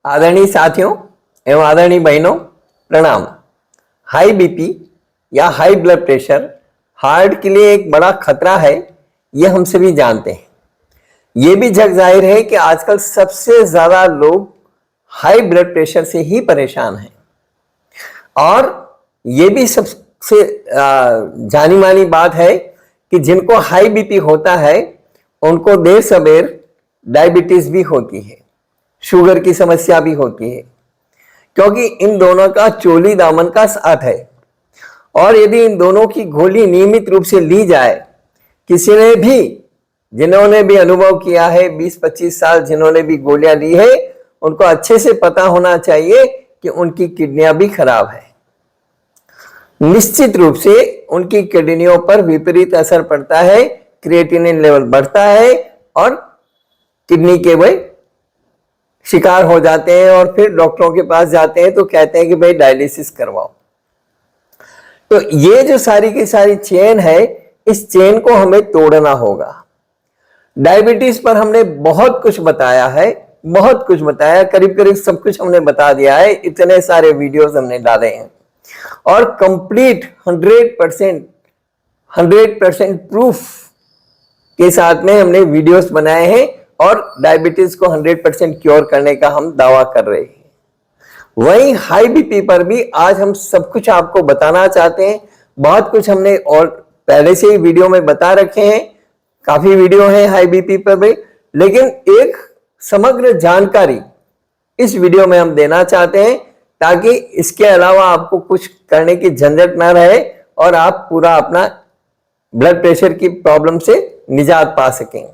आदरणीय साथियों एवं आदरणीय बहनों, प्रणाम। हाई बीपी या हाई ब्लड प्रेशर हार्ट के लिए एक बड़ा खतरा है, यह हम सभी जानते हैं। यह भी जग जाहिर है कि आजकल सबसे ज्यादा लोग हाई ब्लड प्रेशर से ही परेशान हैं और यह भी सबसे जानी मानी बात है कि जिनको हाई बीपी होता है उनको देर सवेर डायबिटीज भी होती है, शुगर की समस्या भी होती है, क्योंकि इन दोनों का चोली दामन का साथ है। और यदि इन दोनों की गोली नियमित रूप से ली जाए, किसी ने भी जिन्होंने भी अनुभव किया है, 20-25 साल जिन्होंने भी गोलियां ली है, उनको अच्छे से पता होना चाहिए कि उनकी किडनियां भी खराब है। निश्चित रूप से उनकी किडनियों पर विपरीत असर पड़ता है, क्रिएटिनिन लेवल बढ़ता है और किडनी के वे शिकार हो जाते हैं और फिर डॉक्टरों के पास जाते हैं तो कहते हैं कि भाई डायलिसिस करवाओ। तो ये जो सारी की सारी चेन है, इस चेन को हमें तोड़ना होगा। डायबिटीज पर हमने बहुत कुछ बताया है, बहुत कुछ बताया, करीब करीब सब कुछ हमने बता दिया है, इतने सारे वीडियोस हमने डाले हैं और कंप्लीट 100% प्रूफ के साथ में हमने वीडियोस बनाए हैं और डायबिटीज को 100% क्योर करने का हम दावा कर रहे हैं। वहीं हाई बीपी पर भी आज हम सब कुछ आपको बताना चाहते हैं। बहुत कुछ हमने और पहले से ही वीडियो में बता रखे हैं, काफी वीडियो हैं हाई बीपी पर भी, लेकिन एक समग्र जानकारी इस वीडियो में हम देना चाहते हैं ताकि इसके अलावा आपको कुछ करने की झंझट ना रहे और आप पूरा अपना ब्लड प्रेशर की प्रॉब्लम से निजात पा सकें।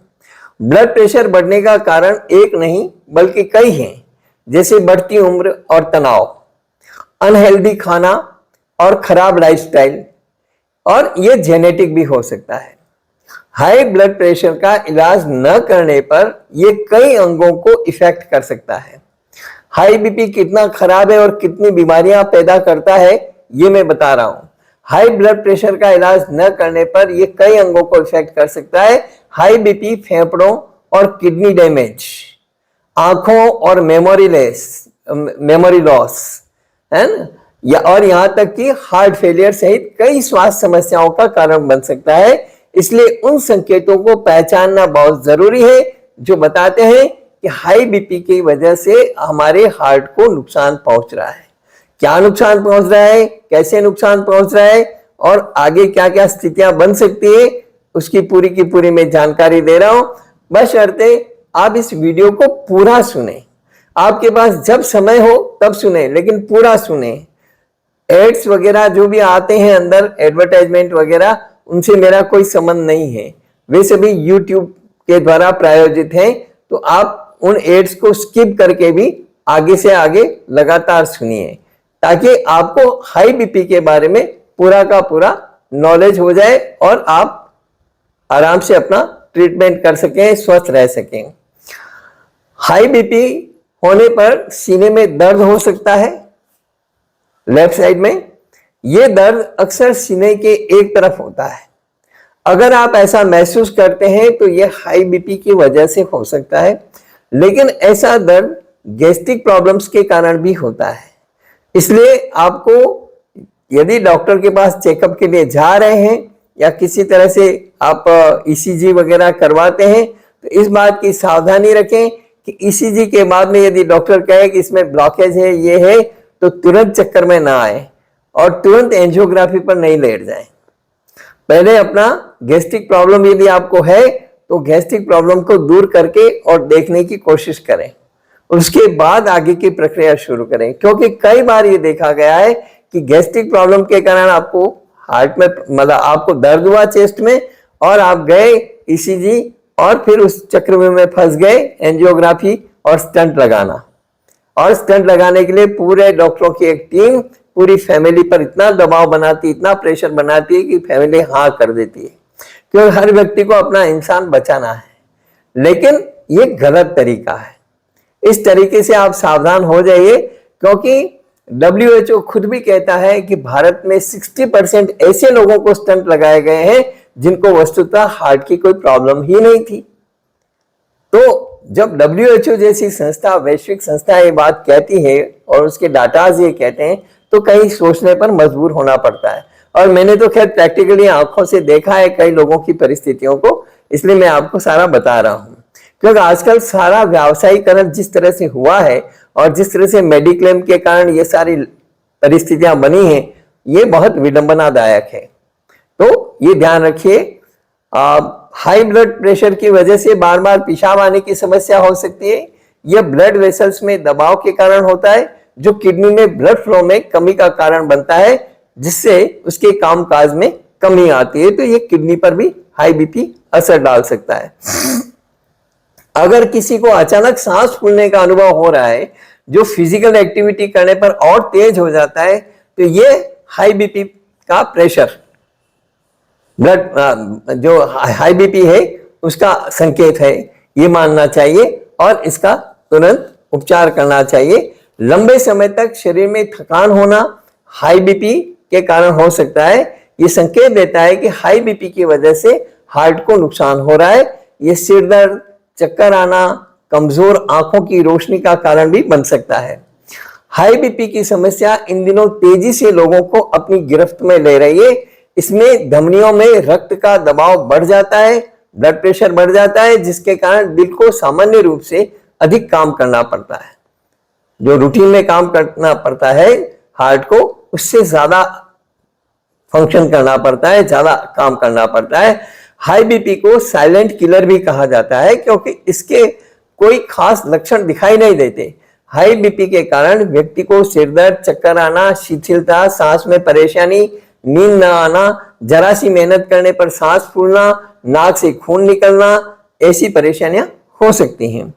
ब्लड प्रेशर बढ़ने का कारण एक नहीं बल्कि कई हैं, जैसे बढ़ती उम्र और तनाव, अनहेल्दी खाना और खराब लाइफस्टाइल, और यह जेनेटिक भी हो सकता है। हाई ब्लड प्रेशर का इलाज न करने पर यह कई अंगों को इफेक्ट कर सकता है। हाई बीपी कितना खराब है और कितनी बीमारियां पैदा करता है, यह मैं बता रहा हूं। हाई ब्लड प्रेशर का इलाज न करने पर यह कई अंगों को इफेक्ट कर सकता है। हाई बीपी फेफड़ों और किडनी डैमेज, आंखों और मेमोरी लॉस है ना, या और यहां तक कि हार्ट फेलियर सहित कई स्वास्थ्य समस्याओं का कारण बन सकता है। इसलिए उन संकेतों को पहचानना बहुत जरूरी है जो बताते हैं कि हाई बीपी की वजह से हमारे हार्ट को नुकसान पहुंच रहा है। क्या नुकसान पहुंच रहा है, कैसे नुकसान पहुंच रहा है और आगे क्या क्या स्थितियां बन सकती है, उसकी पूरी की पूरी मैं जानकारी दे रहा हूं। बशर्ते आप इस वीडियो को पूरा सुने। आपके पास जब समय हो तब सुने, लेकिन पूरा सुने। एड्स वगैरह जो भी आते हैं अंदर, एडवर्टाइजमेंट वगैरह, उनसे मेरा कोई संबंध नहीं है, वे सभी यूट्यूब के द्वारा प्रायोजित हैं। तो आप उन एड्स को स्किप करके भी आगे से आगे लगातार सुनिए ताकि आपको हाई बीपी के बारे में पूरा का पूरा नॉलेज हो जाए और आप आराम से अपना ट्रीटमेंट कर सकें, स्वस्थ रह सकें। हाई बीपी होने पर सीने में दर्द हो सकता है, लेफ्ट साइड में। यह दर्द अक्सर सीने के एक तरफ होता है। अगर आप ऐसा महसूस करते हैं तो यह हाई बीपी की वजह से हो सकता है, लेकिन ऐसा दर्द गैस्ट्रिक प्रॉब्लम्स के कारण भी होता है। इसलिए आपको यदि डॉक्टर के पास चेकअप के लिए जा रहे हैं या किसी तरह से आप ईसीजी वगैरह करवाते हैं तो इस बात की सावधानी रखें कि ईसीजी के बाद में यदि डॉक्टर कहे कि इसमें ब्लॉकेज है, ये है, तो तुरंत चक्कर में ना आए और तुरंत एंजियोग्राफी पर नहीं लेट जाएं। पहले अपना गैस्ट्रिक प्रॉब्लम यदि आपको है तो गैस्ट्रिक प्रॉब्लम को दूर करके और देखने की कोशिश करें, उसके बाद आगे की प्रक्रिया शुरू करें। क्योंकि कई बार ये देखा गया है कि गैस्ट्रिक प्रॉब्लम के कारण आपको हार्ट में मतलब आपको दर्द हुआ चेस्ट में और आप गए ईसीजी और फिर उस चक्रव्यूह में फंस गए, एंजियोग्राफी और स्टंट लगाना। और स्टंट लगाने के लिए पूरे डॉक्टरों की एक टीम पूरी फैमिली पर इतना दबाव बनाती, इतना प्रेशर बनाती है कि फैमिली हाँ कर देती है, क्योंकि हर व्यक्ति को अपना इंसान बचाना है। लेकिन ये गलत तरीका है। इस तरीके से आप सावधान हो जाइए, क्योंकि WHO खुद भी कहता है कि भारत में 60% ऐसे लोगों को स्टंट लगाए गए हैं जिनको वस्तुतः हार्ट की कोई प्रॉब्लम ही नहीं थी। तो जब WHO जैसी संस्था, वैश्विक संस्था ये बात कहती है और उसके डाटाज ये कहते हैं, तो कहीं सोचने पर मजबूर होना पड़ता है। और मैंने तो खैर प्रैक्टिकली आंखों से देखा है कई लोगों की परिस्थितियों को, इसलिए मैं आपको सारा बता रहा हूं। क्योंकि आजकल सारा व्यावसायीकरण जिस तरह से हुआ है और जिस तरह से मेडिक्लेम के कारण ये सारी परिस्थितियां बनी हैं, ये बहुत विडंबनादायक है। तो ये ध्यान रखिए, हाई ब्लड प्रेशर की वजह से बार बार पेशाब आने की समस्या हो सकती है। यह ब्लड वेसल्स में दबाव के कारण होता है, जो किडनी में ब्लड फ्लो में कमी का कारण बनता है, जिससे उसके कामकाज में कमी आती है। तो ये किडनी पर भी हाई बीपी असर डाल सकता है। अगर किसी को अचानक सांस फूलने का अनुभव हो रहा है, जो फिजिकल एक्टिविटी करने पर और तेज हो जाता है, तो ये हाई बीपी का प्रेशर, ब्लड जो हाई बीपी है उसका संकेत है, ये मानना चाहिए और इसका तुरंत उपचार करना चाहिए। लंबे समय तक शरीर में थकान होना हाई बीपी के कारण हो सकता है। ये संकेत देता है कि हाई बीपी की वजह से हार्ट को नुकसान हो रहा है। ये सिर दर्द, चक्कर आना, कमजोर आंखों की रोशनी का कारण भी बन सकता है। हाई बीपी की समस्या इन दिनों तेजी से लोगों को अपनी गिरफ्त में ले रही है। इसमें धमनियों में रक्त का दबाव बढ़ जाता है, ब्लड प्रेशर बढ़ जाता है, जिसके कारण दिल को सामान्य रूप से अधिक काम करना पड़ता है। जो रूटीन में काम करना पड़ता है हार्ट को, उससे ज्यादा फंक्शन करना पड़ता है, ज्यादा काम करना पड़ता है। हाई बीपी को साइलेंट किलर भी कहा जाता है, क्योंकि इसके कोई खास लक्षण दिखाई नहीं देते। हाई बीपी के कारण व्यक्ति को सिरदर्द, चक्कर आना, शिथिलता, सांस में परेशानी, नींद न आना, जरा सी मेहनत करने पर सांस फूलना, नाक से खून निकलना, ऐसी परेशानियां हो सकती हैं।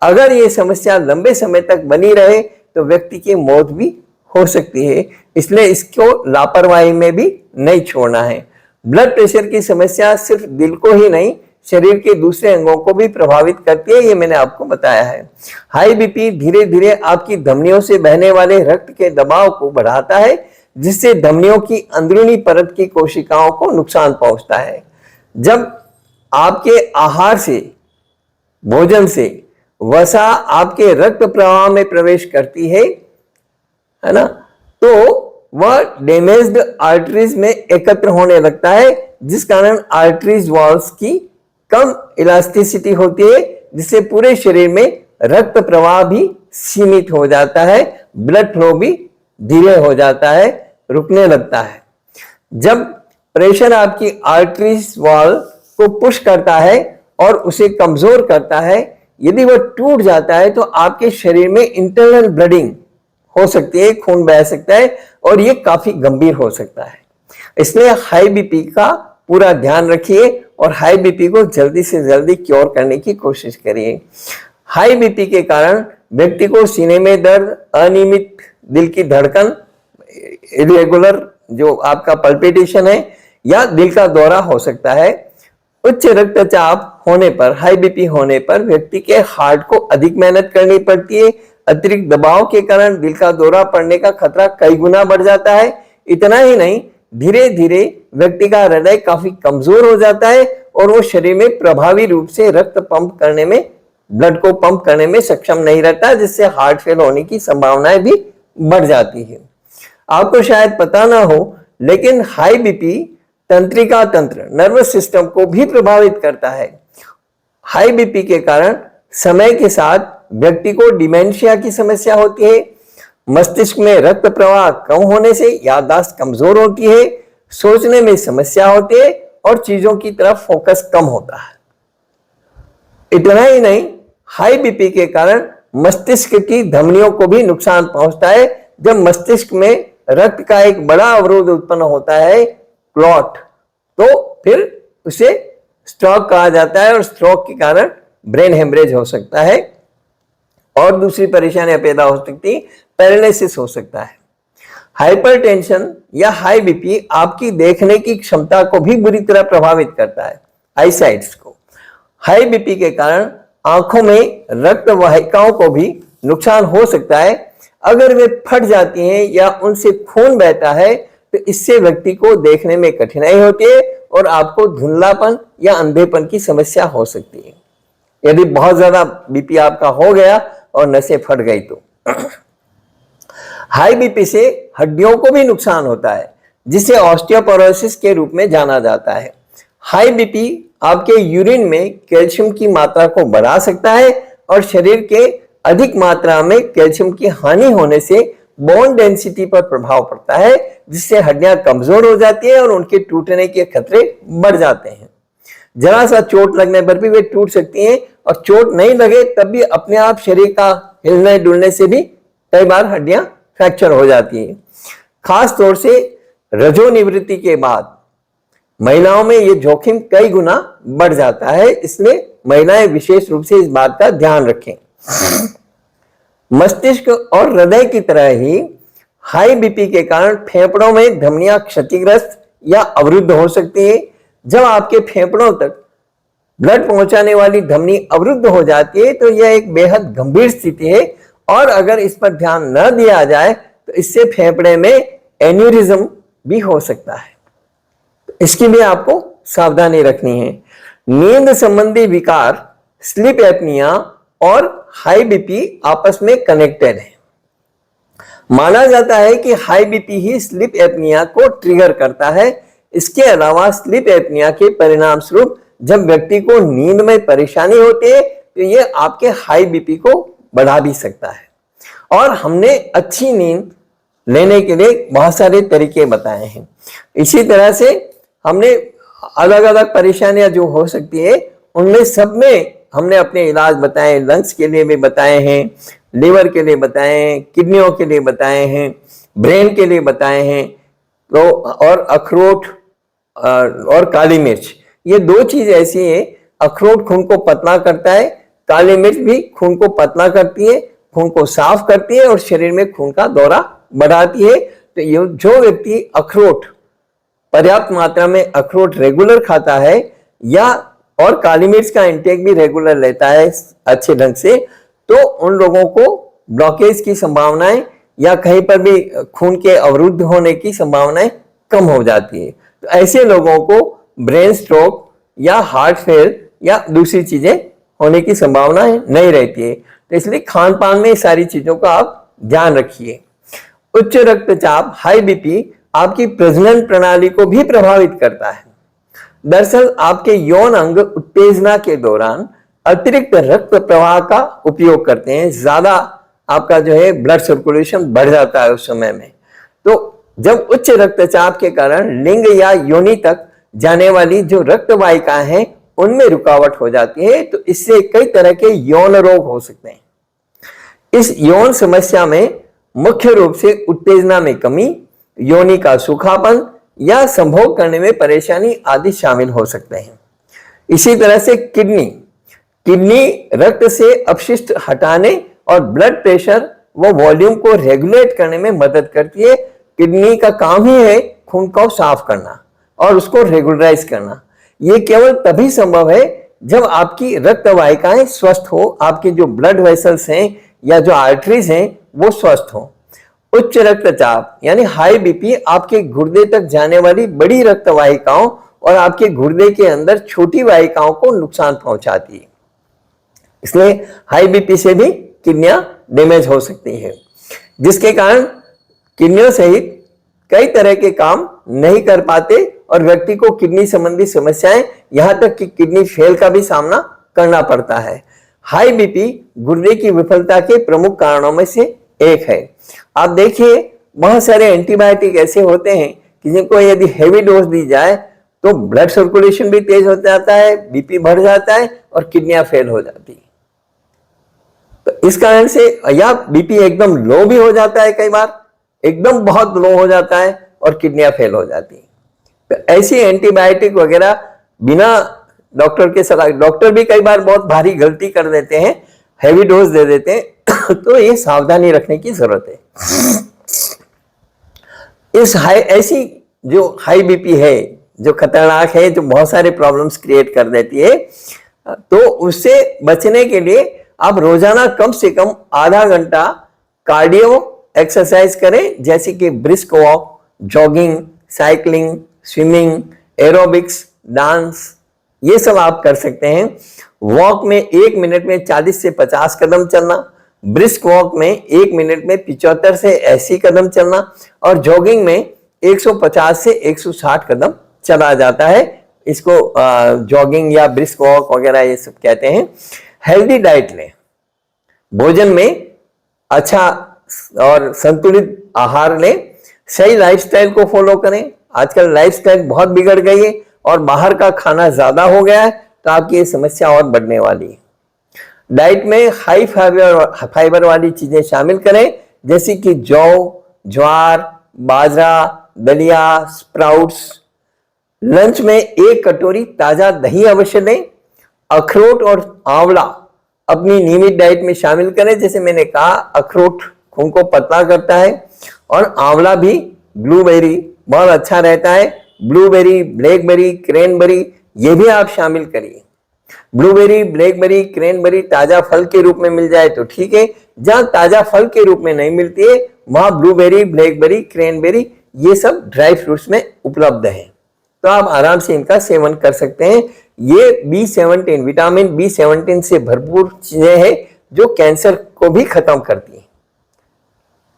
अगर ये समस्या लंबे समय तक बनी रहे तो व्यक्ति की मौत भी हो सकती है, इसलिए इसको लापरवाही में भी नहीं छोड़ना है। ब्लड प्रेशर की समस्या सिर्फ दिल को ही नहीं, शरीर के दूसरे अंगों को भी प्रभावित करती है, ये मैंने आपको बताया है। हाई बीपी धीरे धीरे आपकी धमनियों से बहने वाले रक्त के दबाव को बढ़ाता है, जिससे धमनियों की अंदरूनी परत की कोशिकाओं को नुकसान पहुंचता है। जब आपके आहार से, भोजन से वसा आपके रक्त प्रवाह में प्रवेश करती है ना, तो वह डैमेज्ड आर्टरीज में एकत्र होने लगता है, जिस कारण आर्टरीज वॉल्स की कम इलास्टिसिटी होती है, जिससे पूरे शरीर में रक्त प्रवाह भी सीमित हो जाता है, ब्लड फ्लो भी धीरे हो जाता है, रुकने लगता है। जब प्रेशर आपकी आर्टरीज वॉल को पुश करता है और उसे कमजोर करता है, यदि वह टूट जाता है तो आपके शरीर में इंटरनल ब्लडिंग हो सकती है, खून बह सकता है और यह काफी गंभीर हो सकता है। इसलिए हाई बीपी का पूरा ध्यान रखिए और हाई बीपी को जल्दी से जल्दी क्योर करने की कोशिश करिए। हाई बीपी के कारण व्यक्ति को सीने में दर्द, अनियमित दिल की धड़कन, इरेगुलर जो आपका पल्पिटेशन है, या दिल का दौरा हो सकता है। उच्च रक्तचाप होने पर, हाई बीपी होने पर व्यक्ति के हार्ट को अधिक मेहनत करनी पड़ती है। अतिरिक्त दबाव के कारण दिल का दौरा पड़ने का खतरा कई गुना बढ़ जाता है। इतना ही नहीं, धीरे धीरे व्यक्ति का हृदय काफी कमजोर हो जाता है और वो शरीर में प्रभावी रूप से रक्त पंप करने में, ब्लड को पंप करने में सक्षम नहीं रहता, जिससे हार्ट फेल होने की संभावनाएं भी बढ़ जाती है। आपको शायद पता ना हो, लेकिन हाई बीपी तंत्रिका तंत्र, नर्वस सिस्टम को भी प्रभावित करता है। हाई बीपी के कारण समय के साथ व्यक्ति को डिमेंशिया की समस्या होती है। मस्तिष्क में रक्त प्रवाह कम होने से याददाश्त कमजोर होती है, सोचने में समस्या होती है और चीजों की तरफ फोकस कम होता है। इतना ही नहीं, हाई बीपी के कारण मस्तिष्क की धमनियों को भी नुकसान पहुंचता है। जब मस्तिष्क में रक्त का एक बड़ा अवरोध उत्पन्न होता है, क्लॉट, तो फिर उसे स्ट्रोक कहा जाता है और स्ट्रोक के कारण ब्रेन हेमरेज हो सकता है और दूसरी परेशानियां पैदा हो सकती, पैरालिसिस हो सकता है। हाइपरटेंशन या हाई बीपी आपकी देखने की क्षमता को भी बुरी तरह प्रभावित करता है, आईसाइट्स को। हाई बीपी के कारण आंखों में रक्त वाहिकाओं को भी नुकसान हो सकता है। अगर वे फट जाती हैं या उनसे खून बहता है तो इससे व्यक्ति को देखने में कठिनाई होती है और आपको धुंधलापन या अंधेपन की समस्या हो सकती है। यदि बहुत ज्यादा बीपी आपका हो गया और नसें फट गई तो। हाई बीपी से हड्डियों को भी नुकसान होता है, जिसे ऑस्टियोपोरोसिस के रूप में जाना जाता है। हाई बीपी आपके यूरिन में कैल्शियम की मात्रा को बढ़ा सकता है और शरीर के अधिक मात्रा में कैल्शियम की हानि होने से बोन डेंसिटी पर प्रभाव पड़ता है, जिससे हड्डियां कमजोर हो जाती है और उनके टूटने के खतरे बढ़ जाते हैं। जरा सा चोट लगने पर भी वे टूट सकती हैं, और चोट नहीं लगे तब भी अपने आप शरीर का हिलने डुलने से भी कई बार हड्डियां फ्रैक्चर हो जाती हैं। खास तौर से रजोनिवृत्ति के बाद महिलाओं में यह जोखिम कई गुना बढ़ जाता है, इसलिए महिलाएं विशेष रूप से इस बात का ध्यान रखें। मस्तिष्क और हृदय की तरह ही हाई बीपी के कारण फेफड़ों में धमनियां क्षतिग्रस्त या अवरुद्ध हो सकती है। जब आपके फेफड़ों तक ब्लड पहुंचाने वाली धमनी अवरुद्ध हो जाती है तो यह एक बेहद गंभीर स्थिति है, और अगर इस पर ध्यान न दिया जाए तो इससे फेफड़े में एन्यूरिज्म भी हो सकता है। इसकी भी आपको सावधानी रखनी है। नींद संबंधी विकार, स्लीप एपनिया और हाई बीपी आपस में कनेक्टेड है। माना जाता है कि हाई बीपी ही स्लीप एपनिया को ट्रिगर करता है। इसके अलावा स्लीप एपनिया के परिणाम स्वरूप जब व्यक्ति को नींद में परेशानी होती है तो यह आपके हाई बीपी को बढ़ा भी सकता है। और हमने अच्छी नींद लेने के लिए बहुत सारे तरीके बताए हैं। इसी तरह से हमने अलग अलग परेशानियां जो हो सकती है उनमें सब में हमने अपने इलाज बताए। लंग्स के लिए भी बताए हैं, लिवर के लिए बताए हैं, किडनियों के लिए बताए हैं, ब्रेन के लिए बताए हैं। तो और अखरोट और काली मिर्च, ये दो चीज ऐसी है। अखरोट खून को पतला करता है, काली मिर्च भी खून को पतला करती है, खून को साफ करती है और शरीर में खून का दौरा बढ़ाती है। तो ये जो व्यक्ति अखरोट, पर्याप्त मात्रा में अखरोट रेगुलर खाता है या और काली मिर्च का इंटेक भी रेगुलर लेता है अच्छे ढंग से, तो उन लोगों को ब्लॉकेज की संभावनाएं या कहीं पर भी खून के अवरुद्ध होने की संभावनाएं कम हो जाती है। तो ऐसे लोगों को ब्रेन स्ट्रोक या हार्ट फेल या दूसरी चीजें होने की संभावनाएं नहीं रहती है। तो इसलिए खान पान में सारी चीजों का आप ध्यान रखिए। उच्च रक्तचाप, हाई बीपी आपकी प्रजनन प्रणाली को भी प्रभावित करता है। दरअसल आपके यौन अंग उत्तेजना के दौरान अतिरिक्त रक्त प्रवाह का उपयोग करते हैं। ज्यादा आपका जो है ब्लड सर्कुलेशन बढ़ जाता है उस समय में। तो जब उच्च रक्तचाप के कारण लिंग या योनि तक जाने वाली जो रक्त वाहिकाएं हैं उनमें रुकावट हो जाती है, तो इससे कई तरह के यौन रोग हो सकते हैं। इस यौन समस्या में मुख्य रूप से उत्तेजना में कमी, योनि का सूखापन या संभोग करने में परेशानी आदि शामिल हो सकते हैं। इसी तरह से किडनी रक्त से अपशिष्ट हटाने और ब्लड प्रेशर व वॉल्यूम को रेगुलेट करने में मदद करती है। किडनी का काम ही है खून को साफ करना और उसको रेगुलराइज करना। यह केवल तभी संभव है जब आपकी रक्त वाहिकाएं स्वस्थ हो, आपके जो ब्लड वेसल्स हैं या जो आर्टरीज हैं वो स्वस्थ हो। उच्च रक्तचाप यानी हाई बीपी आपके गुर्दे तक जाने वाली बड़ी रक्त वाहिकाओं और आपके गुर्दे के अंदर छोटी वाहिकाओं को नुकसान पहुंचाती है। इसलिए हाई बीपी से भी किडनियां डैमेज हो सकती है, जिसके कारण किडनियों सहित कई तरह के काम नहीं कर पाते और व्यक्ति को किडनी संबंधी समस्याएं, यहां तक कि किडनी फेल का भी सामना करना पड़ता है। हाई बीपी गुर्दे की विफलता के प्रमुख कारणों में से एक है। आप देखिए बहुत सारे एंटीबायोटिक ऐसे होते हैं कि जिनको यदि हेवी डोज दी जाए तो ब्लड सर्कुलेशन भी तेज हो जाता है, बीपी बढ़ जाता है और किडनियां फेल हो जाती है। तो इस कारण से या बीपी एकदम लो भी हो जाता है, कई बार एकदम बहुत लो हो जाता है और किडनियां फेल हो जाती है। तो ऐसी एंटीबायोटिक वगैरह बिना डॉक्टर के सलाह, डॉक्टर भी कई बार बहुत भारी गलती कर देते हैं, हेवी डोज दे देते हैं। तो ये सावधानी रखने की जरूरत है। इस ऐसी जो हाई बीपी है जो खतरनाक है, जो बहुत सारे प्रॉब्लम्स क्रिएट कर देती है, तो उससे बचने के लिए आप रोजाना कम से कम आधा घंटा कार्डियो एक्सरसाइज करें, जैसे कि brisk walk, jogging, cycling, swimming, aerobics, dance, ये सब आप कर सकते हैं। वॉक में 1 मिनट में 40 से 50 कदम चलना, ब्रिस्क वॉक में 1 मिनट में 75 से 80 कदम चलना, और जॉगिंग में 150 से 160 कदम चला जाता है। इसको जॉगिंग या ब्रिस्क वॉक वगैरह ये सब कहते हैं। हेल्दी डाइट लें, भोजन में अच्छा और संतुलित आहार लें, सही लाइफस्टाइल को फॉलो करें। आजकल लाइफस्टाइल बहुत बिगड़ गई है और बाहर का खाना ज्यादा हो गया है, तो आपकी ये समस्या और बढ़ने वाली है। डाइट में हाई फाइबर वाली चीजें शामिल करें, जैसे कि जौ, ज्वार, बाजरा, दलिया, स्प्राउट्स। लंच में 1 कटोरी ताजा दही अवश्य लें। अखरोट और आंवला अपनी नियमित डाइट में शामिल करें। जैसे मैंने कहा, अखरोट खून को पतला करता है और आंवला भी, ब्लूबेरी बहुत अच्छा रहता है। ब्लूबेरी, ब्लैकबेरी, क्रैनबेरी ये भी आप शामिल करिए। ब्लूबेरी, ब्लैकबेरी, क्रैनबेरी ताजा फल के रूप में मिल जाए तो ठीक है। जहां ताजा फल के रूप में नहीं मिलती है, वहां ब्लूबेरी, ब्लैकबेरी, क्रैनबेरी ये सब ड्राई फ्रूट्स में उपलब्ध है, तो आप आराम से इनका सेवन कर सकते हैं। ये B17, विटामिन B17 से भरपूर चीजें हैं जो कैंसर को भी खत्म करती है,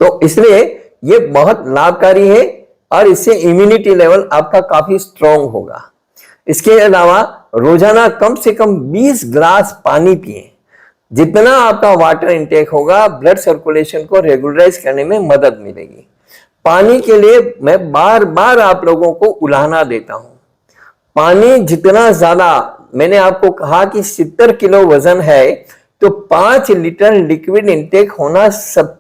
तो इसलिए ये बहुत लाभकारी है और इससे इम्यूनिटी लेवल आपका काफी स्ट्रांग होगा। इसके अलावा रोजाना कम से कम 20 ग्लास पानी पिएं। जितना आपका वाटर इंटेक होगा, ब्लड सर्कुलेशन को रेगुलराइज करने में मदद मिलेगी। पानी के लिए मैं बार बार आप लोगों को उलाहना देता हूं। पानी जितना ज्यादा, मैंने आपको कहा कि 70 किलो वजन है तो 5 लीटर लिक्विड इंटेक होना सब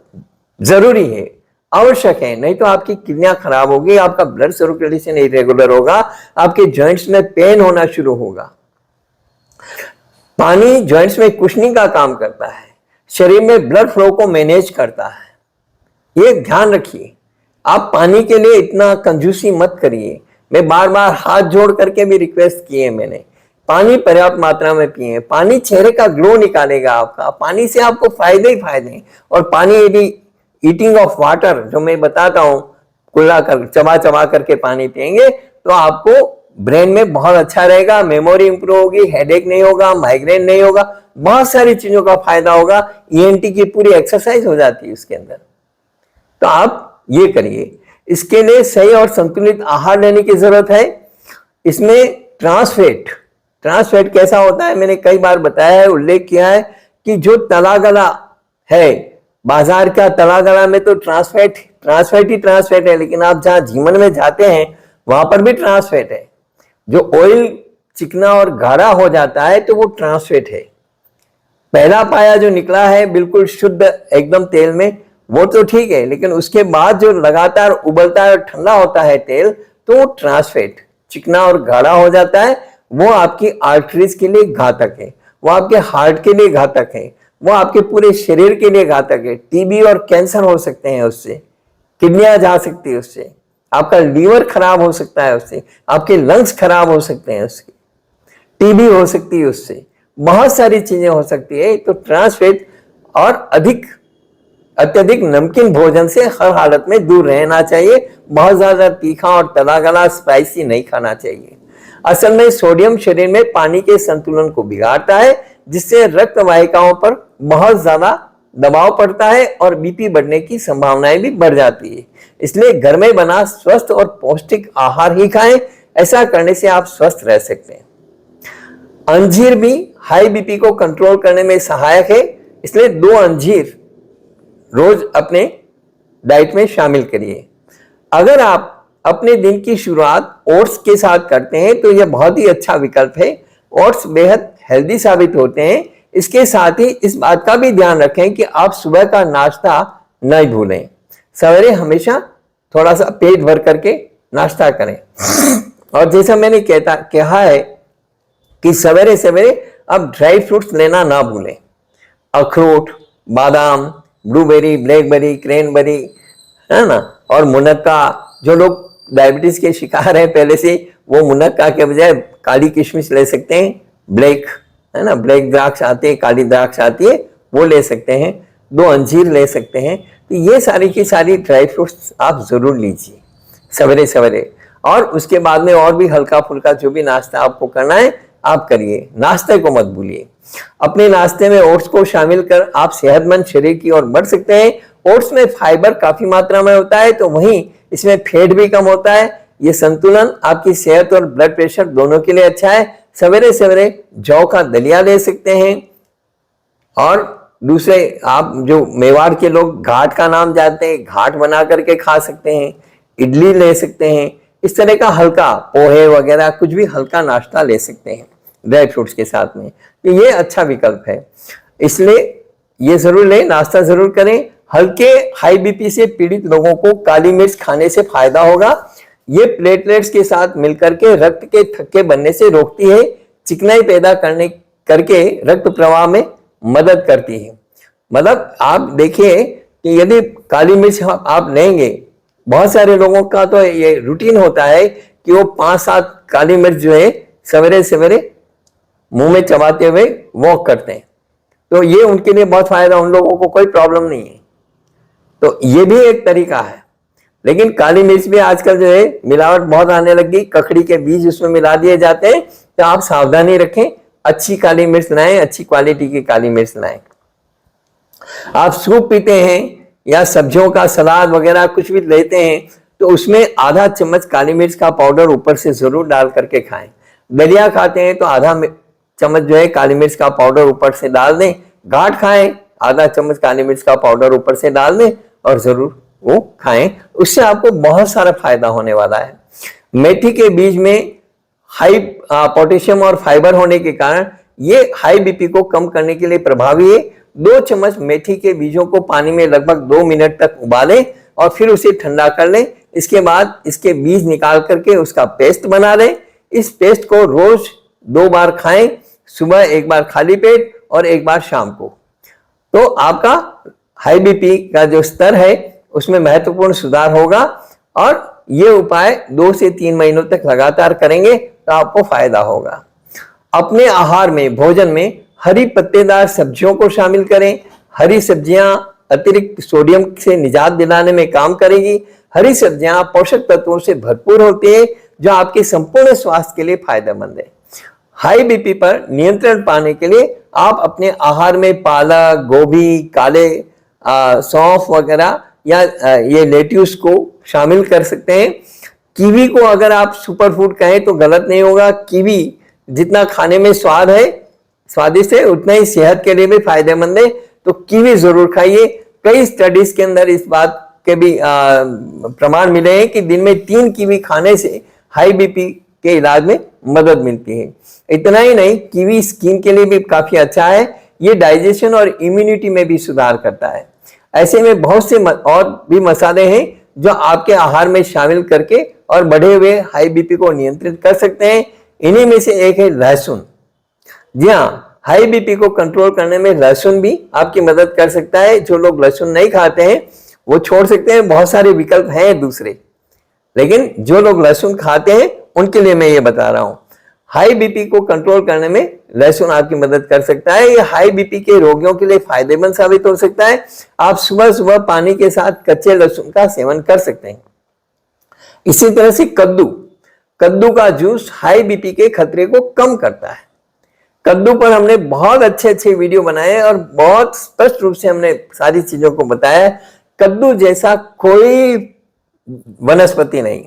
जरूरी है, आवश्यक है। नहीं तो आपकी किडनियां खराब होगी, आपका ब्लड सर्कुलेशन इरेगुलर होगा, आपके जॉइंट्स में पेन होना शुरू होगा। पानी जॉइंट्स में कुशनिंग का काम करता है, शरीर में ब्लड फ्लो को मैनेज करता है। ये ध्यान रखिए, आप पानी के लिए इतना कंजूसी मत करिए। मैं बार बार हाथ जोड़ करके भी रिक्वेस्ट किए मैंने, पानी पर्याप्त मात्रा में पिए। पानी चेहरे का ग्लो निकालेगा आपका, पानी से आपको फायदे ही फायदे हैं। और पानी यदि ईटिंग ऑफ वाटर जो मैं बताता हूं, कुल्ला कर चबा चबा करके पानी पिएंगे तो आपको ब्रेन में बहुत अच्छा रहेगा, मेमोरी इंप्रूव होगी, हेडेक नहीं होगा, माइग्रेन नहीं होगा, बहुत सारी चीजों का फायदा होगा। ENT की पूरी एक्सरसाइज हो जाती है उसके अंदर। तो आप ये करिए। इसके लिए सही और संतुलित आहार लेने की जरूरत है। इसमें ट्रांसफैट कैसा होता है, मैंने कई बार बताया है, उल्लेख किया है कि जो तला गला है, बाजार का तला गला में तो ट्रांसफैट है, लेकिन आप जहां जीवन में जाते हैं वहां पर भी ट्रांसफैट है। जो ऑयल चिकना और गाढ़ा हो जाता है तो वो ट्रांसफैट है। पहला पाया जो निकला है बिल्कुल शुद्ध एकदम तेल में, वो तो ठीक है, लेकिन उसके बाद जो लगातार उबलता है और ठंडा होता है तेल, तो वो ट्रांसफैट चिकना और गाढ़ा हो जाता है। वो आपकी आर्टरीज के लिए घातक है, वो आपके हार्ट के लिए घातक है, वो आपके पूरे शरीर के लिए घातक है। टीबी और कैंसर हो सकते हैं उससे, किडनियां जा सकती है उससे, आपका लीवर खराब हो सकता है उससे, आपके लंग्स खराब हो सकते हैं उससे, टीबी हो सकती है उससे, बहुत सारी चीजें हो सकती है। तो ट्रांसफैट और अत्यधिक नमकीन भोजन से हर हालत में दूर रहना चाहिए। बहुत ज्यादा तीखा और तला गला स्पाइसी नहीं खाना चाहिए। असल में सोडियम शरीर में पानी के संतुलन को बिगाड़ता है, जिससे रक्त वाहिकाओं पर बहुत ज्यादा दबाव पड़ता है और बीपी बढ़ने की संभावनाएं भी बढ़ जाती है। इसलिए घर में बना स्वस्थ और पौष्टिक आहार ही खाएं। ऐसा करने से आप स्वस्थ रह सकते हैं। अंजीर भी हाई बीपी को कंट्रोल करने में सहायक है, इसलिए 2 अंजीर रोज अपने डाइट में शामिल करिए। अगर आप अपने दिन की शुरुआत ओट्स के साथ करते हैं तो यह बहुत ही अच्छा विकल्प है। ओट्स बेहद हेल्दी साबित होते हैं। इसके साथ ही इस बात का भी ध्यान रखें कि आप सुबह का नाश्ता नहीं भूलें। सवेरे हमेशा थोड़ा सा पेट भर करके नाश्ता करें। और जैसा मैंने कहा है कि सवेरे सवेरे आप ड्राई फ्रूट्स लेना ना भूलें। अखरोट, बादाम, ब्लूबेरी, ब्लैकबेरी, क्रैनबेरी, है ना, और मुनक्का। जो लोग डायबिटीज के शिकार हैं पहले से, वो मुनक्का के बजाय काली किशमिश ले सकते हैं। ब्लैक, है ना, ब्लैक द्राक्ष आती है, काली द्राक्ष आती है, वो ले सकते हैं। 2 अंजीर ले सकते हैं। तो ये सारी की सारी ड्राई फ्रूट्स आप जरूर लीजिए सवेरे सवेरे। और उसके बाद में और भी हल्का फुल्का जो भी नाश्ता आपको करना है आप करिए, नाश्ते को मत भूलिए। अपने नाश्ते में ओट्स को शामिल कर आप सेहतमंद शरीर की ओर बढ़ सकते हैं। ओट्स में फाइबर काफी मात्रा में होता है, तो वहीं इसमें फैट भी कम होता है। ये संतुलन आपकी सेहत और ब्लड प्रेशर दोनों के लिए अच्छा है। सवेरे सवेरे जौ का दलिया ले सकते हैं, और दूसरे आप जो मेवाड़ के लोग घाट का नाम जानते हैं, घाट बना करके खा सकते हैं, इडली ले सकते हैं। इस तरह का हल्का पोहे वगैरह कुछ भी हल्का नाश्ता ले सकते हैं ड्राई फ्रूट्स के साथ में, तो ये अच्छा विकल्प है। इसलिए ये जरूर लें, नाश्ता जरूर करें। हल्के हाई बीपी से पीड़ित लोगों को काली मिर्च खाने से फायदा होगा। ये प्लेटलेट्स के साथ मिलकर के रक्त के थक्के बनने से रोकती है, चिकनाई पैदा करके रक्त प्रवाह में मदद करती है। मतलब आप देखिए कि यदि काली मिर्च आप लेंगे, बहुत सारे लोगों का तो ये रूटीन होता है कि वो 5-7 काली मिर्च जो है सवेरे सवेरे मुंह में चबाते हुए वॉक करते हैं, तो ये उनके लिए बहुत फायदा, उन लोगों को कोई प्रॉब्लम नहीं है। तो ये भी एक तरीका है। लेकिन काली मिर्च भी आजकल जो है मिलावट बहुत आने लगी, ककड़ी के बीज उसमें मिला दिए जाते हैं, तो आप सावधानी रखें, अच्छी काली मिर्च लाएं, अच्छी क्वालिटी की काली मिर्च लाएं। आप सूप पीते हैं या सब्जियों का सलाद वगैरह कुछ भी लेते हैं, तो उसमें आधा चम्मच काली मिर्च का पाउडर ऊपर से जरूर डाल करके खाएं। दलिया खाते हैं तो आधा चम्मच जो है काली मिर्च का पाउडर ऊपर से डाल दें। घाट खाएं, आधा चम्मच काली मिर्च का पाउडर ऊपर से डाल दें और जरूर वो खाएं, उससे आपको बहुत सारा फायदा होने वाला है। मेथी के बीज में हाई पोटेशियम और फाइबर होने के कारण ये हाई बीपी को कम करने के लिए प्रभावी है। 2 चम्मच मेथी के बीजों को पानी में लगभग 2 मिनट तक उबालें और फिर उसे ठंडा कर लें। इसके बाद इसके बीज निकाल करके उसका पेस्ट बना लें। इस पेस्ट को रोज 2 बार खाएं, सुबह 1 बार खाली पेट और 1 बार शाम को। तो आपका हाई बीपी का जो स्तर है उसमें महत्वपूर्ण सुधार होगा, और ये उपाय 2 से 3 महीनों तक लगातार करेंगे तो आपको फायदा होगा। अपने आहार में, भोजन में हरी पत्तेदार सब्जियों को शामिल करें। हरी सब्जियां अतिरिक्त सोडियम से निजात दिलाने में काम करेगी। हरी सब्जियां पोषक तत्वों से भरपूर होती है जो आपके संपूर्ण स्वास्थ्य के लिए फायदेमंद है। हाई बीपी पर नियंत्रण पाने के लिए आप अपने आहार में पालक, गोभी, काले सौंफ वगैरह या ये लेट्यूस को शामिल कर सकते हैं। कीवी को अगर आप सुपर फूड कहें तो गलत नहीं होगा। कीवी जितना खाने में स्वादिष्ट है, उतना ही सेहत के लिए भी फायदेमंद है, तो कीवी जरूर खाइए। कई स्टडीज के अंदर इस बात के भी प्रमाण मिले हैं कि दिन में 3 कीवी खाने से हाई बीपी के इलाज में मदद मिलती है। इतना ही नहीं, कीवी स्किन के लिए भी काफी अच्छा है। ये डाइजेशन और इम्यूनिटी में भी सुधार करता है। ऐसे में बहुत से और भी मसाले हैं जो आपके आहार में शामिल करके और बढ़े हुए हाई बीपी को नियंत्रित कर सकते हैं। इन्हीं में से एक है लहसुन। जी हाँ, हाई बीपी को कंट्रोल करने में लहसुन भी आपकी मदद कर सकता है। जो लोग लहसुन नहीं खाते हैं वो छोड़ सकते हैं, बहुत सारे विकल्प हैं दूसरे, लेकिन जो लोग लहसुन खाते हैं उनके लिए मैं ये बता रहा हूं। हाई बीपी को कंट्रोल करने में लहसुन आपकी मदद कर सकता है। ये हाई बीपी के रोगियों के लिए फायदेमंद साबित हो सकता है। आप सुबह सुबह पानी के साथ कच्चे लहसुन का सेवन कर सकते हैं। इसी तरह से कद्दू का जूस हाई बीपी के खतरे को कम करता है। कद्दू पर हमने बहुत अच्छे वीडियो बनाए और बहुत स्पष्ट रूप से हमने सारी चीजों को बताया। कद्दू जैसा कोई वनस्पति नहीं।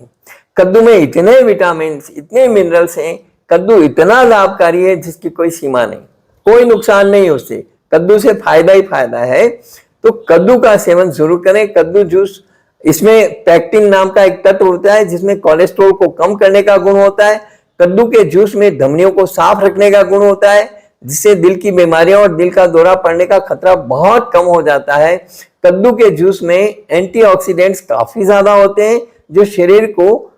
कद्दू में इतने विटामिन, इतने मिनरल्स हैं, कद्दू इतना लाभकारी है जिसकी कोई सीमा नहीं, कोई नुकसान नहीं उससे, कद्दू से फायदा ही फायदा है। तो कद्दू का सेवन जरूर करें। कद्दू जूस, इसमें पैक्टिन नाम का एक तत्व होता है जिसमें कोलेस्ट्रॉल को कम करने का गुण होता है। कद्दू के जूस में धमनियों को साफ रखने का गुण होता है, जिससे दिल की बीमारियों और दिल का दौरा पड़ने का खतरा बहुत कम हो जाता है। कद्दू के जूस में एंटीऑक्सीडेंट्स काफी ज्यादा होते हैं जो शरीर को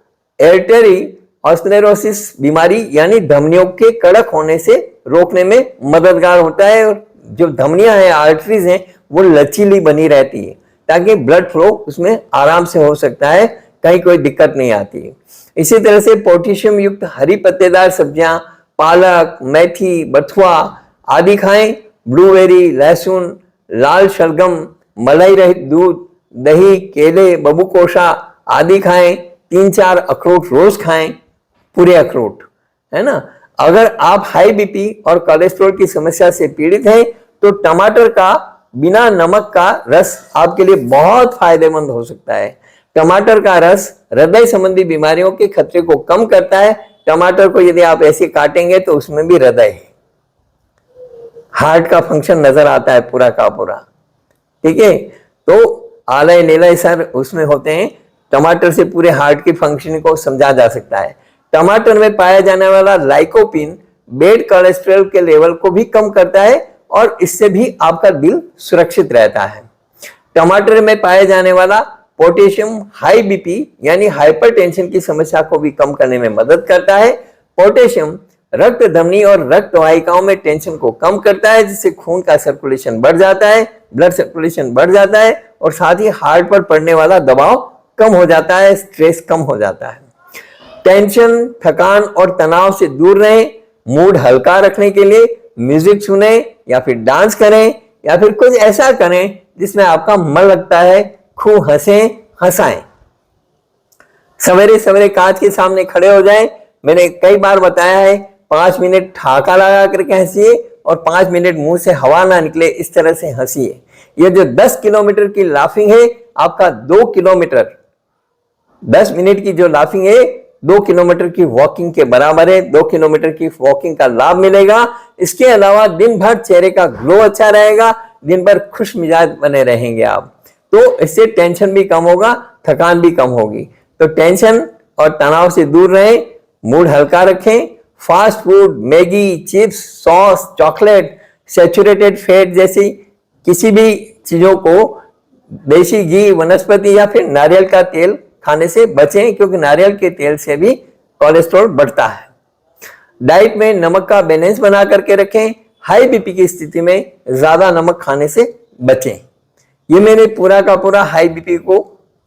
आर्थराइटिस बीमारी यानी धमनियों के कड़क होने से रोकने में मददगार होता है। और जो धमनियां हैं, आर्टरीज हैं, वो लचीली बनी रहती है ताकि ब्लड फ्लो उसमें आराम से हो सकता है, कहीं कोई दिक्कत नहीं आती है। इसी तरह से पोटेशियम युक्त हरी पत्तेदार सब्जियां, पालक, मेथी, बथुआ आदि खाएं। ब्लूबेरी, लहसुन, लाल शलगम, मलाई रहित दूध, दही, केले, बबूकोशा आदि खाएं। 3-4 अखरोट रोज खाएं, पूरे अखरोट, है ना। अगर आप हाई बीपी और कोलेस्ट्रॉल की समस्या से पीड़ित हैं तो टमाटर का बिना नमक का रस आपके लिए बहुत फायदेमंद हो सकता है। टमाटर का रस हृदय संबंधी बीमारियों के खतरे को कम करता है। टमाटर को यदि आप ऐसे काटेंगे तो उसमें भी हृदय है, हार्ट का फंक्शन नजर आता है पूरा का पूरा। ठीक है, तो आलय नीलय सर उसमें होते हैं। टमाटर से पूरे हार्ट की फंक्शनिंग को समझा जा सकता है। टमाटर में पाया जाने वाला लाइकोपिन बेड कोलेस्ट्रॉल के लेवल को भी कम करता है और इससे भी आपका दिल सुरक्षित रहता है। टमाटर में पाया जाने वाला पोटेशियम हाई बीपी यानी हाइपरटेंशन की समस्या को भी कम करने में मदद करता है। पोटेशियम रक्त धमनी और रक्त वाहिकाओं में टेंशन को कम करता है, जिससे खून का सर्कुलेशन बढ़ जाता है, ब्लड सर्कुलेशन बढ़ जाता है और साथ ही हार्ट पर पड़ने वाला दबाव कम हो जाता है, स्ट्रेस कम हो जाता है। टेंशन, थकान और तनाव से दूर रहें। मूड हल्का रखने के लिए म्यूजिक सुने या फिर डांस करें या फिर कुछ ऐसा करें जिसमें आपका मन लगता है, खूब हंसें, हंसाएं। सवेरे सवेरे कांच के सामने खड़े हो जाएं। मैंने कई बार बताया है 5 मिनट ठहाका लगा करके हंसिए और 5 मिनट मुंह से हवा ना निकले इस तरह से हंसिए। ये जो 10 किलोमीटर की लाफिंग है आपका 2 किलोमीटर, 10 मिनट की जो लाफिंग है 2 किलोमीटर की वॉकिंग के बराबर है। 2 किलोमीटर की वॉकिंग का लाभ मिलेगा। इसके अलावा दिन भर चेहरे का ग्लो अच्छा रहेगा, दिन भर खुश मिजाज बने रहेंगे आप। तो इससे टेंशन भी कम होगा, थकान भी कम होगी। तो टेंशन और तनाव से दूर रहें, मूड हल्का रखें। Fast food, Maggi, chips, sauce, chocolate, saturated fat जैसी किसी भी चीजों को, देसी घी, वनस्पति या फिर नारियल का तेल खाने से बचें, क्योंकि नारियल के तेल से भी कोलेस्ट्रॉल बढ़ता है। डाइट में नमक का बैलेंस बना करके रखें। हाई बीपी की स्थिति में ज्यादा नमक खाने से बचें। ये मैंने पूरा का पूरा हाई बीपी को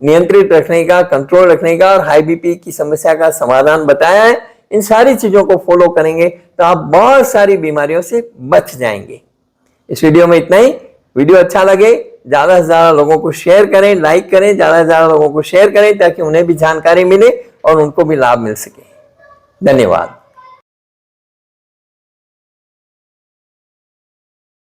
नियंत्रित रखने का, कंट्रोल रखने का और हाई बीपी की समस्या का समाधान बताया है। इन सारी चीजों को फॉलो करेंगे तो आप बहुत सारी बीमारियों से बच जाएंगे। इस वीडियो में इतना ही। वीडियो अच्छा लगे ज्यादा से ज्यादा लोगों को शेयर करें, लाइक करें, ज्यादा से ज्यादा लोगों को शेयर करें ताकि उन्हें भी जानकारी मिले और उनको भी लाभ मिल सके। धन्यवाद।